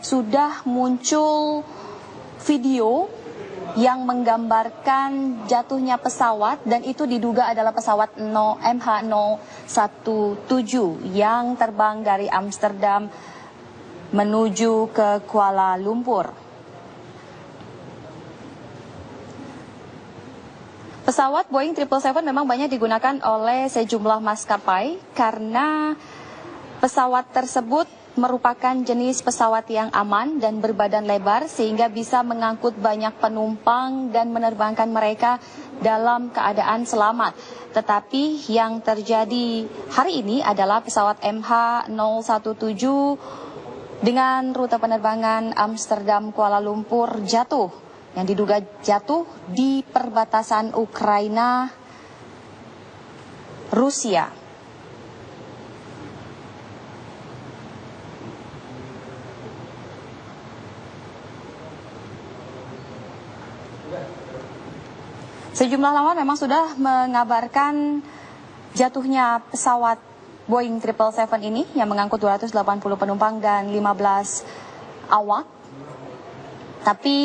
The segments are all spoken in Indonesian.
sudah muncul video yang menggambarkan jatuhnya pesawat dan itu diduga adalah pesawat MH017 yang terbang dari Amsterdam menuju ke Kuala Lumpur. Pesawat Boeing 777 memang banyak digunakan oleh sejumlah maskapai karena pesawat tersebut merupakan jenis pesawat yang aman dan berbadan lebar sehingga bisa mengangkut banyak penumpang dan menerbangkan mereka dalam keadaan selamat. Tetapi yang terjadi hari ini adalah pesawat MH017 dengan rute penerbangan Amsterdam Kuala Lumpur jatuh, yang diduga jatuh di perbatasan Ukraina Rusia. Sejumlah laman memang sudah mengabarkan jatuhnya pesawat Boeing 777 ini yang mengangkut 280 penumpang dan 15 awak. Tapi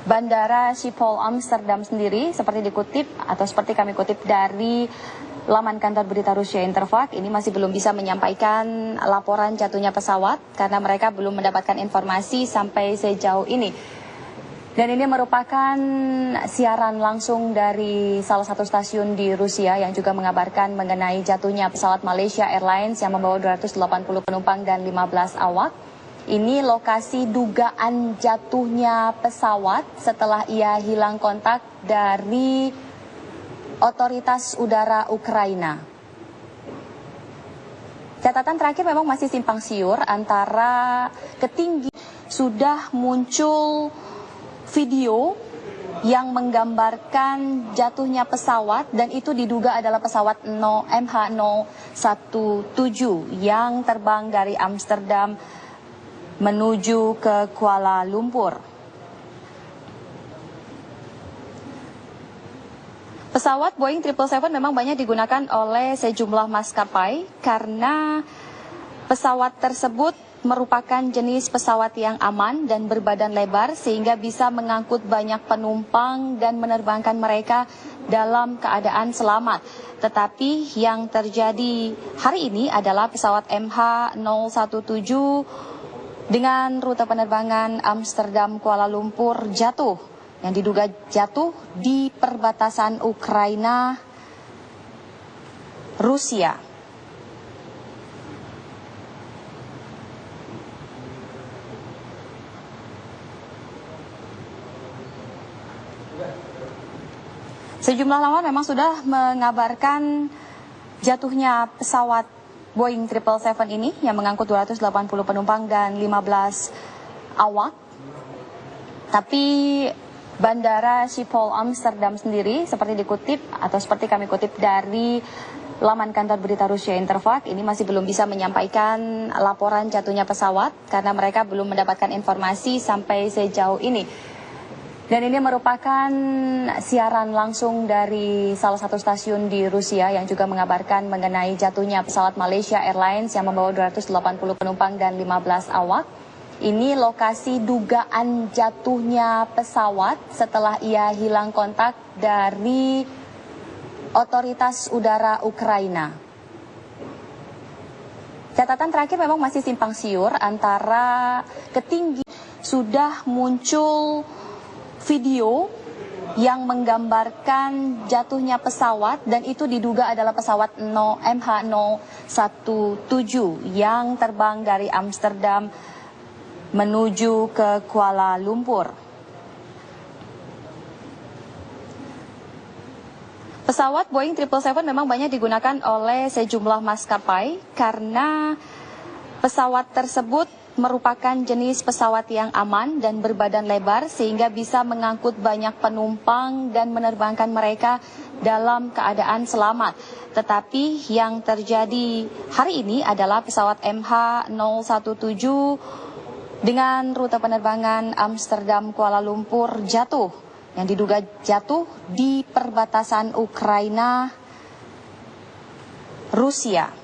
Bandara Schiphol Amsterdam sendiri seperti dikutip atau seperti kami kutip dari laman kantor berita Rusia Interfax, ini masih belum bisa menyampaikan laporan jatuhnya pesawat karena mereka belum mendapatkan informasi sampai sejauh ini. Dan ini merupakan siaran langsung dari salah satu stasiun di Rusia yang juga mengabarkan mengenai jatuhnya pesawat Malaysia Airlines yang membawa 280 penumpang dan 15 awak. Ini lokasi dugaan jatuhnya pesawat setelah ia hilang kontak dari otoritas udara Ukraina. Catatan terakhir memang masih simpang siur antara ketinggian. Sudah muncul video yang menggambarkan jatuhnya pesawat dan itu diduga adalah pesawat MH017 yang terbang dari Amsterdam menuju ke Kuala Lumpur. Pesawat Boeing 777 memang banyak digunakan oleh sejumlah maskapai karena pesawat tersebut merupakan jenis pesawat yang aman dan berbadan lebar sehingga bisa mengangkut banyak penumpang dan menerbangkan mereka dalam keadaan selamat. Tetapi yang terjadi hari ini adalah pesawat MH017 dengan rute penerbangan Amsterdam Kuala Lumpur jatuh, yang diduga jatuh di perbatasan Ukraina Rusia. Sejumlah laman memang sudah mengabarkan jatuhnya pesawat Boeing 777 ini yang mengangkut 280 penumpang dan 15 awak. Tapi Bandara Schiphol Amsterdam sendiri seperti dikutip atau seperti kami kutip dari laman kantor berita Rusia Interfax, ini masih belum bisa menyampaikan laporan jatuhnya pesawat karena mereka belum mendapatkan informasi sampai sejauh ini. Dan ini merupakan siaran langsung dari salah satu stasiun di Rusia yang juga mengabarkan mengenai jatuhnya pesawat Malaysia Airlines yang membawa 280 penumpang dan 15 awak. Ini lokasi dugaan jatuhnya pesawat setelah ia hilang kontak dari otoritas udara Ukraina. Catatan terakhir memang masih simpang siur antara ketinggian. Sudah muncul video yang menggambarkan jatuhnya pesawat dan itu diduga adalah pesawat MH017 yang terbang dari Amsterdam menuju ke Kuala Lumpur. Pesawat Boeing 777 memang banyak digunakan oleh sejumlah maskapai karena pesawat tersebut merupakan jenis pesawat yang aman dan berbadan lebar sehingga bisa mengangkut banyak penumpang dan menerbangkan mereka dalam keadaan selamat. Tetapi yang terjadi hari ini adalah pesawat MH017 dengan rute penerbangan Amsterdam Kuala Lumpur jatuh, yang diduga jatuh di perbatasan Ukraina Rusia.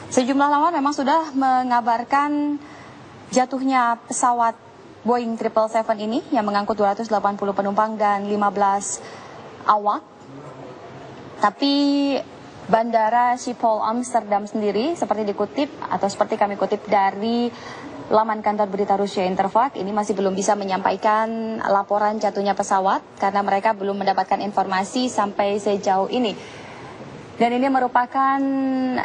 Sejumlah laman memang sudah mengabarkan jatuhnya pesawat Boeing 777 ini yang mengangkut 280 penumpang dan 15 awak. Tapi Bandara Schiphol Amsterdam sendiri seperti dikutip atau seperti kami kutip dari laman kantor berita Rusia Interfax ini masih belum bisa menyampaikan laporan jatuhnya pesawat karena mereka belum mendapatkan informasi sampai sejauh ini. Dan ini merupakan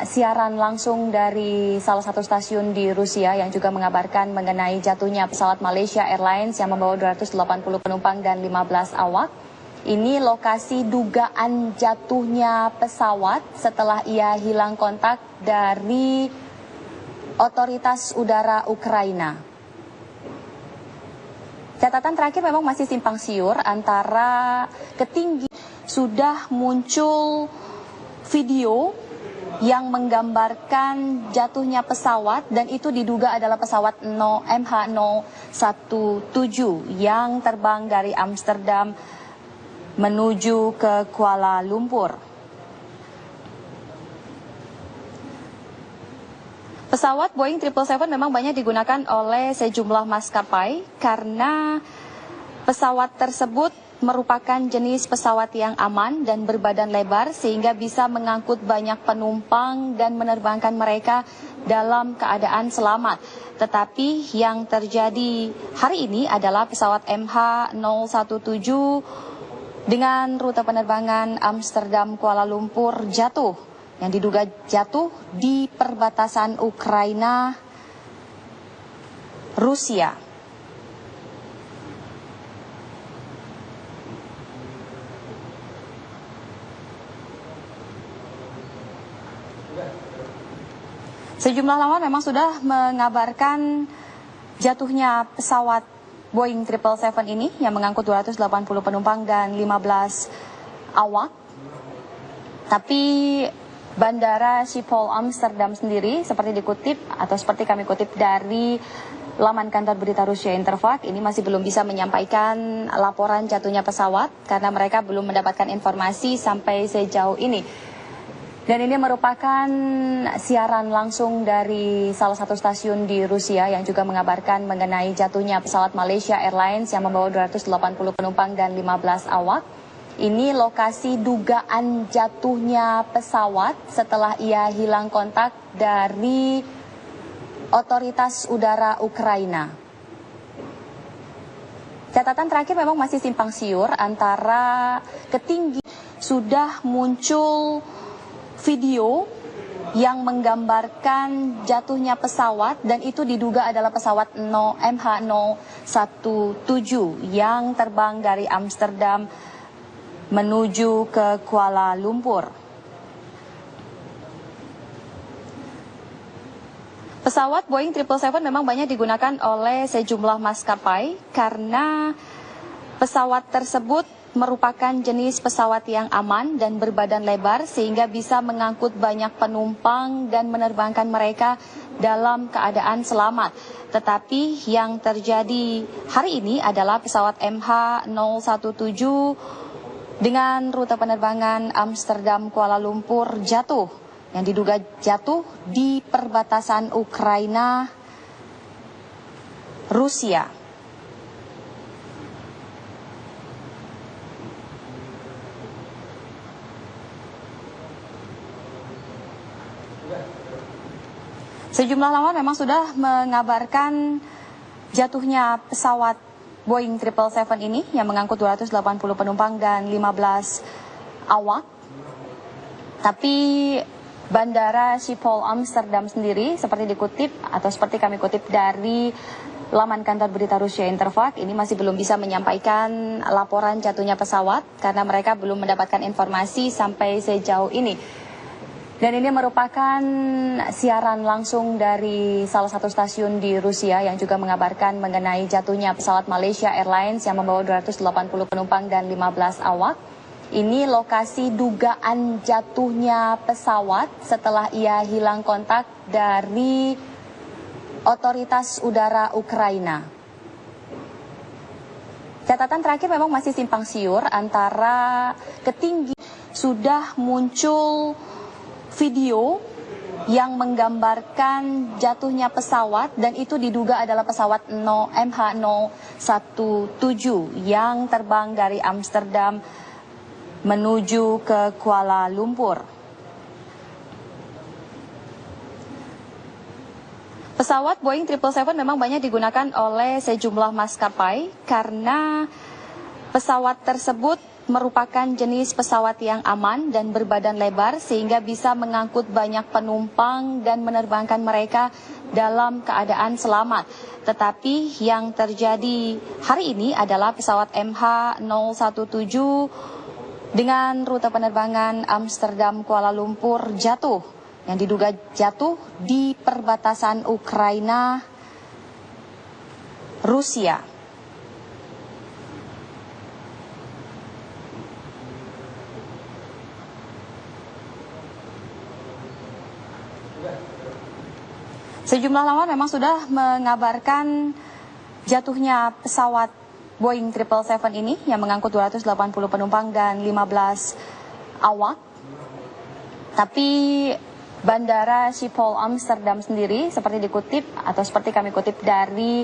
siaran langsung dari salah satu stasiun di Rusia yang juga mengabarkan mengenai jatuhnya pesawat Malaysia Airlines yang membawa 280 penumpang dan 15 awak. Ini lokasi dugaan jatuhnya pesawat setelah ia hilang kontak dari otoritas udara Ukraina. Catatan terakhir memang masih simpang siur antara ketinggian. Sudah muncul video yang menggambarkan jatuhnya pesawat dan itu diduga adalah pesawat MH017 yang terbang dari Amsterdam menuju ke Kuala Lumpur. Pesawat Boeing 777 memang banyak digunakan oleh sejumlah maskapai karena pesawat tersebut merupakan jenis pesawat yang aman dan berbadan lebar sehingga bisa mengangkut banyak penumpang dan menerbangkan mereka dalam keadaan selamat. Tetapi yang terjadi hari ini adalah pesawat MH017 dengan rute penerbangan Amsterdam Kuala Lumpur jatuh, yang diduga jatuh di perbatasan Ukraina Rusia. Sejumlah laman memang sudah mengabarkan jatuhnya pesawat Boeing 777 ini yang mengangkut 280 penumpang dan 15 awak. Tapi Bandara Schiphol Amsterdam sendiri seperti dikutip atau seperti kami kutip dari laman kantor berita Rusia Interfax ini masih belum bisa menyampaikan laporan jatuhnya pesawat karena mereka belum mendapatkan informasi sampai sejauh ini. Dan ini merupakan siaran langsung dari salah satu stasiun di Rusia yang juga mengabarkan mengenai jatuhnya pesawat Malaysia Airlines yang membawa 280 penumpang dan 15 awak. Ini lokasi dugaan jatuhnya pesawat setelah ia hilang kontak dari otoritas udara Ukraina. Catatan terakhir memang masih simpang siur antara ketinggian. Sudah muncul video yang menggambarkan jatuhnya pesawat dan itu diduga adalah pesawat MH017 yang terbang dari Amsterdam menuju ke Kuala Lumpur. Pesawat Boeing 777 memang banyak digunakan oleh sejumlah maskapai karena pesawat tersebut merupakan jenis pesawat yang aman dan berbadan lebar sehingga bisa mengangkut banyak penumpang dan menerbangkan mereka dalam keadaan selamat. Tetapi yang terjadi hari ini adalah pesawat MH017 dengan rute penerbangan Amsterdam Kuala Lumpur jatuh, yang diduga jatuh di perbatasan Ukraina Rusia. Sejumlah laman memang sudah mengabarkan jatuhnya pesawat Boeing 777 ini yang mengangkut 280 penumpang dan 15 awak. Tapi Bandara Schiphol Amsterdam sendiri seperti dikutip atau seperti kami kutip dari laman kantor berita Rusia Interfax ini masih belum bisa menyampaikan laporan jatuhnya pesawat karena mereka belum mendapatkan informasi sampai sejauh ini. Dan ini merupakan siaran langsung dari salah satu stasiun di Rusia yang juga mengabarkan mengenai jatuhnya pesawat Malaysia Airlines yang membawa 280 penumpang dan 15 awak. Ini lokasi dugaan jatuhnya pesawat setelah ia hilang kontak dari otoritas udara Ukraina. Catatan terakhir memang masih simpang siur antara ketinggian. Sudah muncul video yang menggambarkan jatuhnya pesawat, dan itu diduga adalah pesawat MH017 yang terbang dari Amsterdam menuju ke Kuala Lumpur. Pesawat Boeing 777 memang banyak digunakan oleh sejumlah maskapai karena pesawat tersebut merupakan jenis pesawat yang aman dan berbadan lebar sehingga bisa mengangkut banyak penumpang dan menerbangkan mereka dalam keadaan selamat. Tetapi yang terjadi hari ini adalah pesawat MH017 dengan rute penerbangan Amsterdam Kuala Lumpur jatuh, yang diduga jatuh di perbatasan Ukraina Rusia. Sejumlah laman memang sudah mengabarkan jatuhnya pesawat Boeing 777 ini yang mengangkut 280 penumpang dan 15 awak. Tapi Bandara Schiphol Amsterdam sendiri seperti dikutip atau seperti kami kutip dari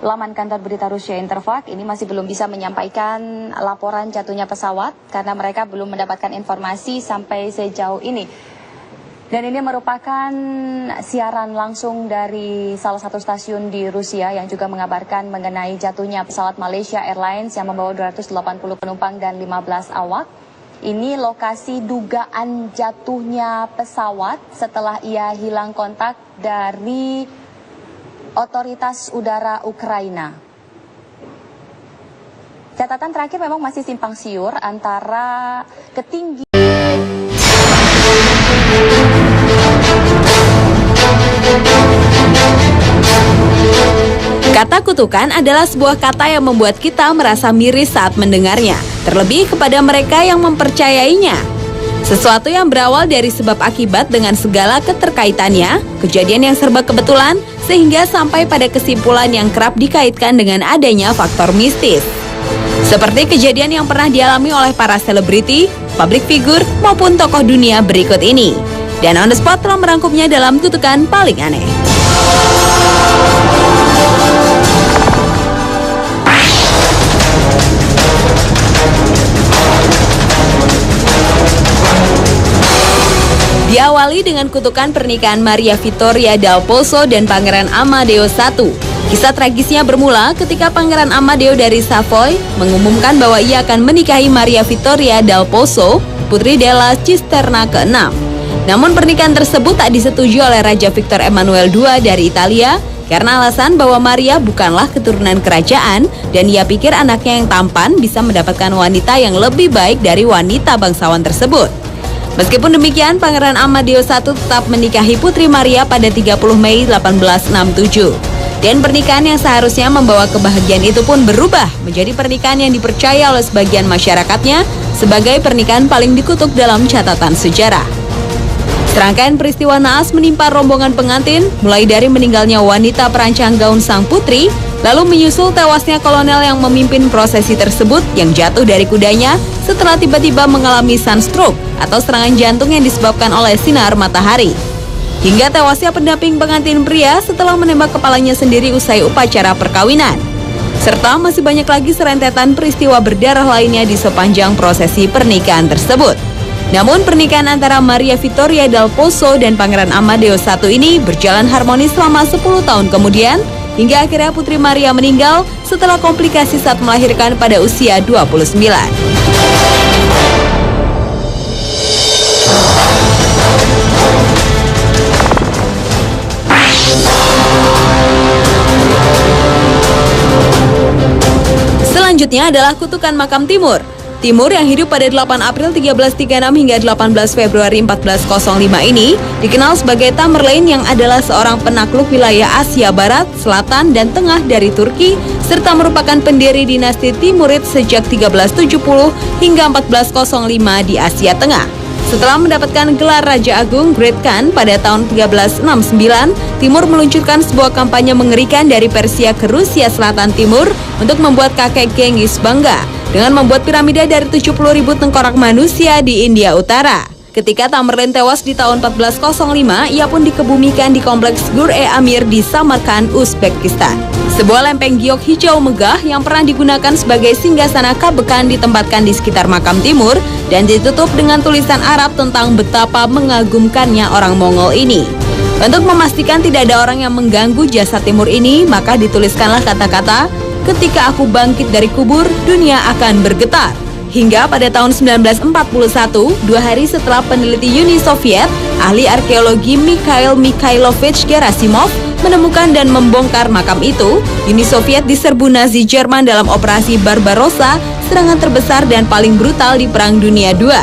laman kantor berita Rusia Interfax, ini masih belum bisa menyampaikan laporan jatuhnya pesawat karena mereka belum mendapatkan informasi sampai sejauh ini. Dan ini merupakan siaran langsung dari salah satu stasiun di Rusia yang juga mengabarkan mengenai jatuhnya pesawat Malaysia Airlines yang membawa 280 penumpang dan 15 awak. Ini lokasi dugaan jatuhnya pesawat setelah ia hilang kontak dari otoritas udara Ukraina. Catatan terakhir memang masih simpang siur antara ketinggian Kata kutukan adalah sebuah kata yang membuat kita merasa miris saat mendengarnya, terlebih kepada mereka yang mempercayainya. Sesuatu yang berawal dari sebab akibat dengan segala keterkaitannya, kejadian yang serba kebetulan, sehingga sampai pada kesimpulan yang kerap dikaitkan dengan adanya faktor mistis. Seperti kejadian yang pernah dialami oleh para selebriti, publik figur, maupun tokoh dunia berikut ini. Dan On The Spot telah merangkumnya dalam kutukan paling aneh. Diawali dengan kutukan pernikahan Maria Vittoria Dal Pozzo dan Pangeran Amadeo I. Kisah tragisnya bermula ketika Pangeran Amadeo dari Savoy mengumumkan bahwa ia akan menikahi Maria Vittoria Dal Pozzo, putri della Cisterna ke-6. Namun pernikahan tersebut tak disetujui oleh Raja Victor Emmanuel II dari Italia karena alasan bahwa Maria bukanlah keturunan kerajaan dan ia pikir anaknya yang tampan bisa mendapatkan wanita yang lebih baik dari wanita bangsawan tersebut. Meskipun demikian, Pangeran Amadeo I tetap menikahi Putri Maria pada 30 Mei 1867. Dan pernikahan yang seharusnya membawa kebahagiaan itu pun berubah menjadi pernikahan yang dipercaya oleh sebagian masyarakatnya sebagai pernikahan paling dikutuk dalam catatan sejarah. Serangkaian peristiwa naas menimpa rombongan pengantin, mulai dari meninggalnya wanita perancang gaun sang putri, lalu menyusul tewasnya kolonel yang memimpin prosesi tersebut yang jatuh dari kudanya setelah tiba-tiba mengalami sunstroke atau serangan jantung yang disebabkan oleh sinar matahari. Hingga tewasnya pendamping pengantin pria setelah menembak kepalanya sendiri usai upacara perkawinan. Serta masih banyak lagi serentetan peristiwa berdarah lainnya di sepanjang prosesi pernikahan tersebut. Namun pernikahan antara Maria Vittoria Dal Pozzo dan Pangeran Amadeo I ini berjalan harmonis selama 10 tahun kemudian, hingga akhirnya Putri Maria meninggal setelah komplikasi saat melahirkan pada usia 29. Selanjutnya adalah kutukan makam Timur. Timur yang hidup pada 8 April 1336 hingga 18 Februari 1405 ini dikenal sebagai Tamerlane yang adalah seorang penakluk wilayah Asia Barat, Selatan, dan Tengah dari Turki serta merupakan pendiri dinasti Timurid sejak 1370 hingga 1405 di Asia Tengah. Setelah mendapatkan gelar Raja Agung Great Khan pada tahun 1369, Timur meluncurkan sebuah kampanye mengerikan dari Persia ke Rusia Selatan Timur untuk membuat kakek Genghis bangga dengan membuat piramida dari 70.000 tengkorak manusia di India Utara. Ketika Tamerlan tewas di tahun 1405, ia pun dikebumikan di kompleks Gur-e-Amir di Samarkand, Uzbekistan. Sebuah lempeng giok hijau megah yang pernah digunakan sebagai singgasana Kabekan ditempatkan di sekitar makam timur dan ditutup dengan tulisan Arab tentang betapa mengagumkannya orang Mongol ini. Untuk memastikan tidak ada orang yang mengganggu jasad Timur ini, maka dituliskanlah kata-kata, "Ketika aku bangkit dari kubur, dunia akan bergetar." Hingga pada tahun 1941, 2 hari setelah peneliti Uni Soviet, ahli arkeologi Mikhail Mikhailovich Gerasimov menemukan dan membongkar makam itu, Uni Soviet diserbu Nazi Jerman dalam operasi Barbarossa, serangan terbesar dan paling brutal di Perang Dunia II.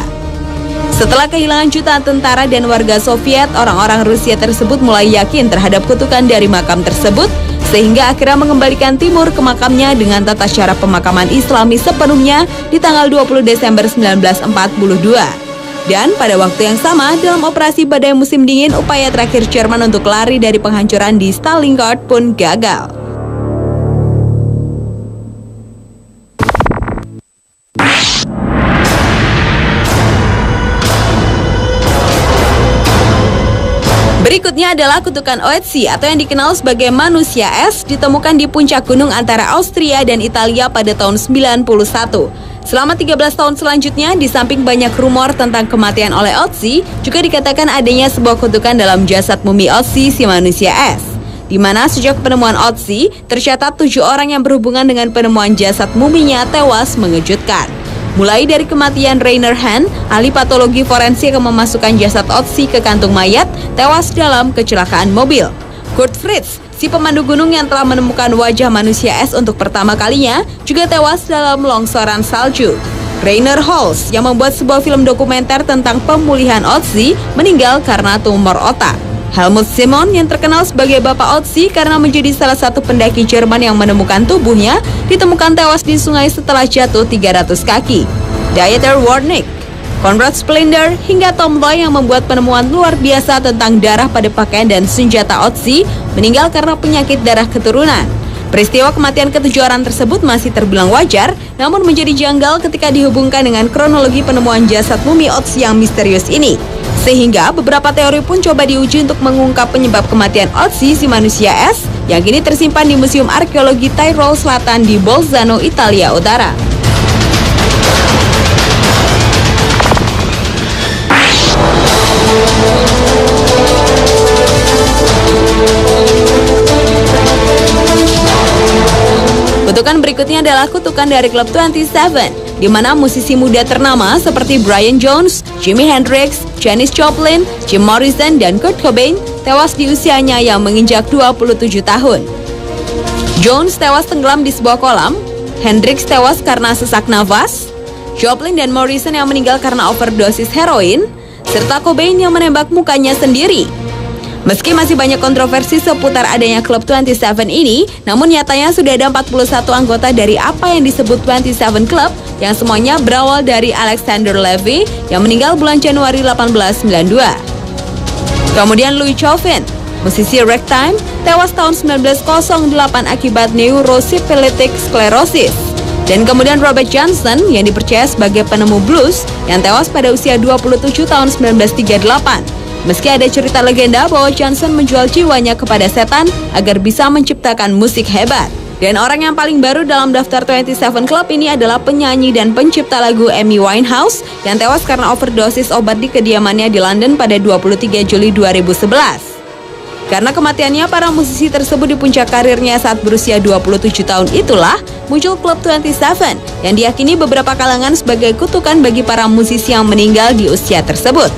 Setelah kehilangan jutaan tentara dan warga Soviet, orang-orang Rusia tersebut mulai yakin terhadap kutukan dari makam tersebut, sehingga akhirnya mengembalikan Timur ke makamnya dengan tata cara pemakaman Islami sepenuhnya di tanggal 20 Desember 1942. Dan pada waktu yang sama, dalam operasi badai musim dingin, upaya terakhir Jerman untuk lari dari penghancuran di Stalingrad pun gagal. Berikutnya adalah kutukan Ötzi atau yang dikenal sebagai manusia es, ditemukan di puncak gunung antara Austria dan Italia pada tahun 91. Selama 13 tahun selanjutnya, di samping banyak rumor tentang kematian oleh Ötzi, juga dikatakan adanya sebuah kutukan dalam jasad mumi Ötzi si manusia es. Di mana sejak penemuan Ötzi, tercatat 7 orang yang berhubungan dengan penemuan jasad muminya tewas mengejutkan. Mulai dari kematian Rainer Hahn, ahli patologi forensik yang memasukkan jasad Ötzi ke kantung mayat, tewas dalam kecelakaan mobil. Kurt Fritz, si pemandu gunung yang telah menemukan wajah manusia es untuk pertama kalinya, juga tewas dalam longsoran salju. Rainer Holz, yang membuat sebuah film dokumenter tentang pemulihan Ötzi, meninggal karena tumor otak. Helmut Simon, yang terkenal sebagai Bapak Ötzi karena menjadi salah satu pendaki Jerman yang menemukan tubuhnya, ditemukan tewas di sungai setelah jatuh 300 kaki. Dieter Warnick, Konrad Splinder, hingga Tom Loy yang membuat penemuan luar biasa tentang darah pada pakaian dan senjata Ötzi, meninggal karena penyakit darah keturunan. Peristiwa kematian ketujuh orang tersebut masih terbilang wajar, namun menjadi janggal ketika dihubungkan dengan kronologi penemuan jasad mumi Ötzi yang misterius ini. Sehingga beberapa teori pun coba diuji untuk mengungkap penyebab kematian Ötzi si manusia es, yang kini tersimpan di Museum Arkeologi Tyrol Selatan di Bolzano, Italia Utara. Kutukan berikutnya adalah kutukan dari klub 27, di mana musisi muda ternama seperti Brian Jones, Jimi Hendrix, Janis Joplin, Jim Morrison, dan Kurt Cobain tewas di usianya yang menginjak 27 tahun. Jones tewas tenggelam di sebuah kolam, Hendrix tewas karena sesak nafas, Joplin dan Morrison yang meninggal karena overdosis heroin, serta Cobain yang menembak mukanya sendiri. Meski masih banyak kontroversi seputar adanya klub 27 ini, namun nyatanya sudah ada 41 anggota dari apa yang disebut 27 Club yang semuanya berawal dari Alexander Levy yang meninggal bulan Januari 1892. Kemudian Louis Chauvin, musisi ragtime, tewas tahun 1908 akibat neurosipilitic sclerosis. Dan kemudian Robert Johnson yang dipercaya sebagai penemu blues yang tewas pada usia 27 tahun 1938. Meski ada cerita legenda bahwa Johnson menjual jiwanya kepada setan agar bisa menciptakan musik hebat. Dan orang yang paling baru dalam daftar 27 Club ini adalah penyanyi dan pencipta lagu Amy Winehouse yang tewas karena overdosis obat di kediamannya di London pada 23 Juli 2011. Karena kematiannya, para musisi tersebut di puncak karirnya saat berusia 27 tahun itulah muncul klub 27 yang diyakini beberapa kalangan sebagai kutukan bagi para musisi yang meninggal di usia tersebut.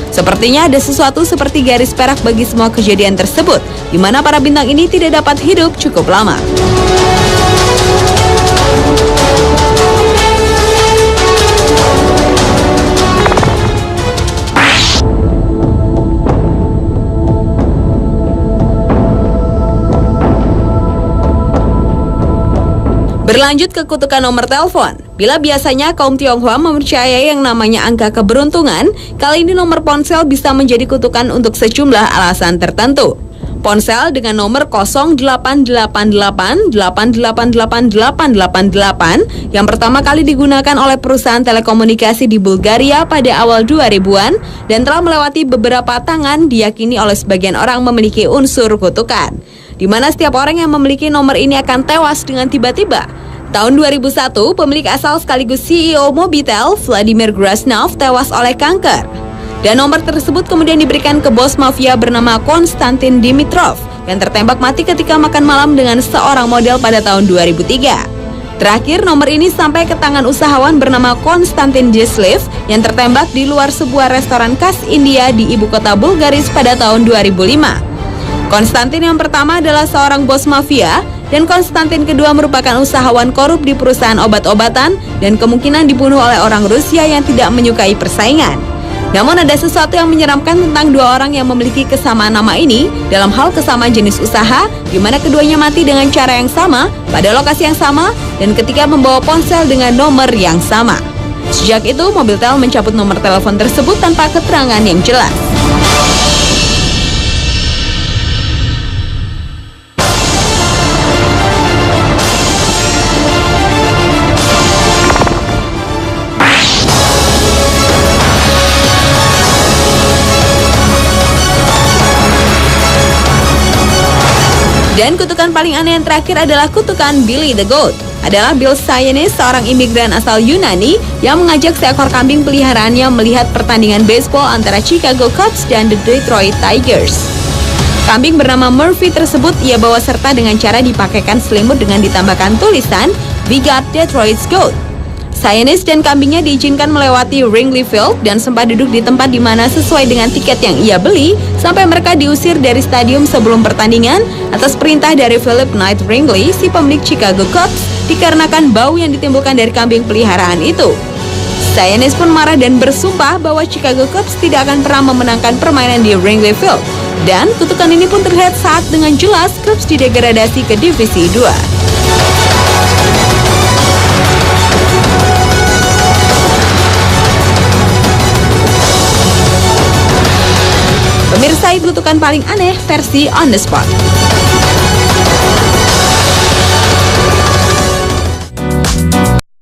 Sepertinya ada sesuatu seperti garis perak bagi semua kejadian tersebut, di mana para bintang ini tidak dapat hidup cukup lama. Berlanjut ke kutukan nomor telepon. Bila biasanya kaum Tionghoa mempercayai yang namanya angka keberuntungan, kali ini nomor ponsel bisa menjadi kutukan untuk sejumlah alasan tertentu. Ponsel dengan nomor 0888888888 yang pertama kali digunakan oleh perusahaan telekomunikasi di Bulgaria pada awal 2000-an dan telah melewati beberapa tangan diyakini oleh sebagian orang memiliki unsur kutukan, di mana setiap orang yang memiliki nomor ini akan tewas dengan tiba-tiba. Tahun 2001, pemilik asal sekaligus CEO Mobitel, Vladimir Grasnov, tewas oleh kanker. Dan nomor tersebut kemudian diberikan ke bos mafia bernama Konstantin Dimitrov yang tertembak mati ketika makan malam dengan seorang model pada tahun 2003. Terakhir, nomor ini sampai ke tangan usahawan bernama Konstantin Jeslev yang tertembak di luar sebuah restoran khas India di ibu kota Bulgaris pada tahun 2005. Konstantin yang pertama adalah seorang bos mafia dan Konstantin kedua merupakan usahawan korup di perusahaan obat-obatan dan kemungkinan dibunuh oleh orang Rusia yang tidak menyukai persaingan. Namun ada sesuatu yang menyeramkan tentang dua orang yang memiliki kesamaan nama ini dalam hal kesamaan jenis usaha, di mana keduanya mati dengan cara yang sama, pada lokasi yang sama, dan ketika membawa ponsel dengan nomor yang sama. Sejak itu, Mobitel mencabut nomor telepon tersebut tanpa keterangan yang jelas. Dan kutukan paling aneh yang terakhir adalah kutukan Billy the Goat. Adalah Bill Sayanis, seorang imigran asal Yunani yang mengajak seekor kambing peliharaannya melihat pertandingan baseball antara Chicago Cubs dan the Detroit Tigers. Kambing bernama Murphy tersebut ia bawa serta dengan cara dipakaikan selimut dengan ditambahkan tulisan "We got Detroit's Goat". Sayanis dan kambingnya diizinkan melewati Wrigley Field dan sempat duduk di tempat di mana sesuai dengan tiket yang ia beli sampai mereka diusir dari stadium sebelum pertandingan atas perintah dari Philip Knight Wrigley, si pemilik Chicago Cubs, dikarenakan bau yang ditimbulkan dari kambing peliharaan itu. Sayanis pun marah dan bersumpah bahwa Chicago Cubs tidak akan pernah memenangkan permainan di Wrigley Field. Dan kutukan ini pun terlihat saat dengan jelas Cubs didegradasi ke Divisi 2. Pemirsa, kutukan paling aneh versi On The Spot.